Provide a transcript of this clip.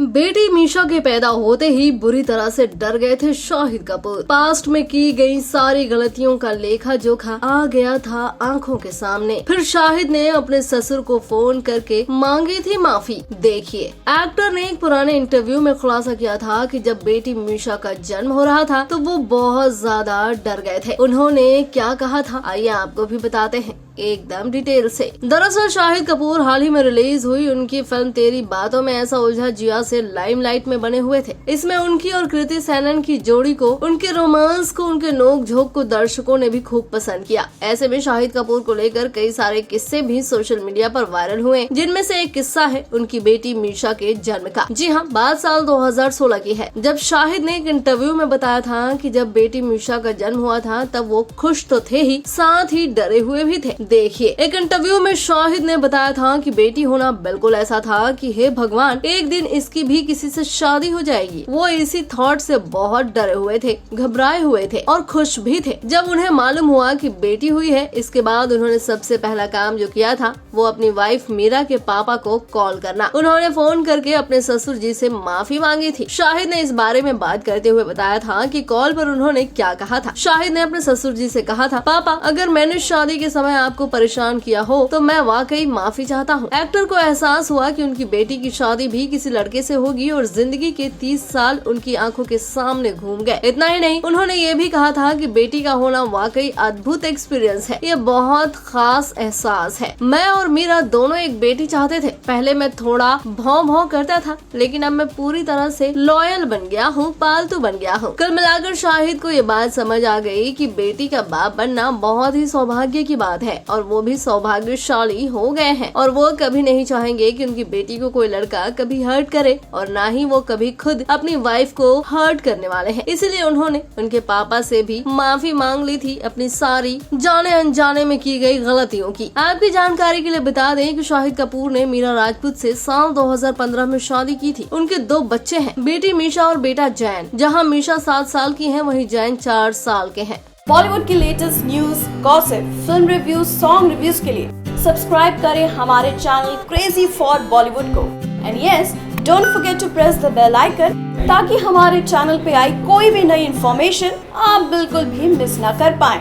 बेटी मीशा के पैदा होते ही बुरी तरह से डर गए थे शाहिद कपूर। पास्ट में की गई सारी गलतियों का लेखा जोखा आ गया था आंखों के सामने। फिर शाहिद ने अपने ससुर को फोन करके मांगी थी माफी। देखिए, एक्टर ने एक पुराने इंटरव्यू में खुलासा किया था कि जब बेटी मीशा का जन्म हो रहा था तो वो बहुत ज्यादा डर गए थे। उन्होंने क्या कहा था, आइए आपको भी बताते हैं एकदम डिटेल से। दरअसल शाहिद कपूर हाल ही में रिलीज हुई उनकी फिल्म तेरी बातों में ऐसा उलझा जिया से लाइमलाइट में बने हुए थे। इसमें उनकी और कृति सेनन की जोड़ी को, उनके रोमांस को, उनके नोक झोंक को दर्शकों ने भी खूब पसंद किया। ऐसे में शाहिद कपूर को लेकर कई सारे किस्से भी सोशल मीडिया पर वायरल हुए, जिनमें से एक किस्सा है उनकी बेटी मीशा के जन्म का। जी हाँ, बात साल 2016 की है, जब शाहिद ने एक इंटरव्यू में बताया था कि जब बेटी मीशा का जन्म हुआ था तब वो खुश तो थे ही, साथ ही डरे हुए भी थे। देखिए, एक इंटरव्यू में शाहिद ने बताया था कि बेटी होना बिल्कुल ऐसा था कि हे भगवान, एक दिन इसकी भी किसी से शादी हो जाएगी। वो इसी थॉट से बहुत डरे हुए थे, घबराए हुए थे और खुश भी थे। जब उन्हें मालूम हुआ कि बेटी हुई है, इसके बाद उन्होंने सबसे पहला काम जो किया था वो अपनी वाइफ मीरा के पापा को कॉल करना। उन्होंने फोन करके अपने ससुर जी से माफी मांगी थी। शाहिद ने इस बारे में बात करते हुए बताया था कि कॉल पर उन्होंने क्या कहा था। शाहिद ने अपने ससुर जी से कहा था, पापा, अगर मैंने शादी के समय आपको परेशान किया हो तो मैं वाकई माफी चाहता हूँ। एक्टर को एहसास हुआ कि उनकी बेटी की शादी भी किसी लड़के से होगी और जिंदगी के 30 साल उनकी आंखों के सामने घूम गए। इतना ही नहीं, उन्होंने ये भी कहा था कि बेटी का होना वाकई अद्भुत एक्सपीरियंस है, ये बहुत खास एहसास है। मैं और मीरा दोनों एक बेटी चाहते थे। पहले मैं थोड़ा भौं करता था, लेकिन अब मैं पूरी तरह से लॉयल बन गया हूँ, पालतू बन गया हूँ। कुल मिलाकर शाहिद को ये बात समझ आ गई कि बेटी का बाप बनना बहुत ही सौभाग्य की बात है और वो भी सौभाग्यशाली हो गए हैं और वो कभी नहीं चाहेंगे कि उनकी बेटी को कोई लड़का कभी हर्ट करे और ना ही वो कभी खुद अपनी वाइफ को हर्ट करने वाले हैं। इसीलिए उन्होंने उनके पापा से भी माफी मांग ली थी अपनी सारी जाने अनजाने में की गई गलतियों की। आपकी जानकारी के लिए बता दें कि शाहिद कपूर ने मीरा राजपूत से साल 2015 में शादी की थी। उनके 2 बच्चे हैं, बेटी मीशा और बेटा जैन। जहाँ मीशा 7 साल की है, वहीं जैन 4 साल के हैं। बॉलीवुड की latest news, gossip, film reviews, song reviews के लिए सब्सक्राइब करें हमारे चैनल क्रेजी फॉर बॉलीवुड को। And yes, don't forget to press the bell icon ताकि हमारे चैनल पे आई कोई भी नई इन्फॉर्मेशन आप बिल्कुल भी मिस ना कर पाएं।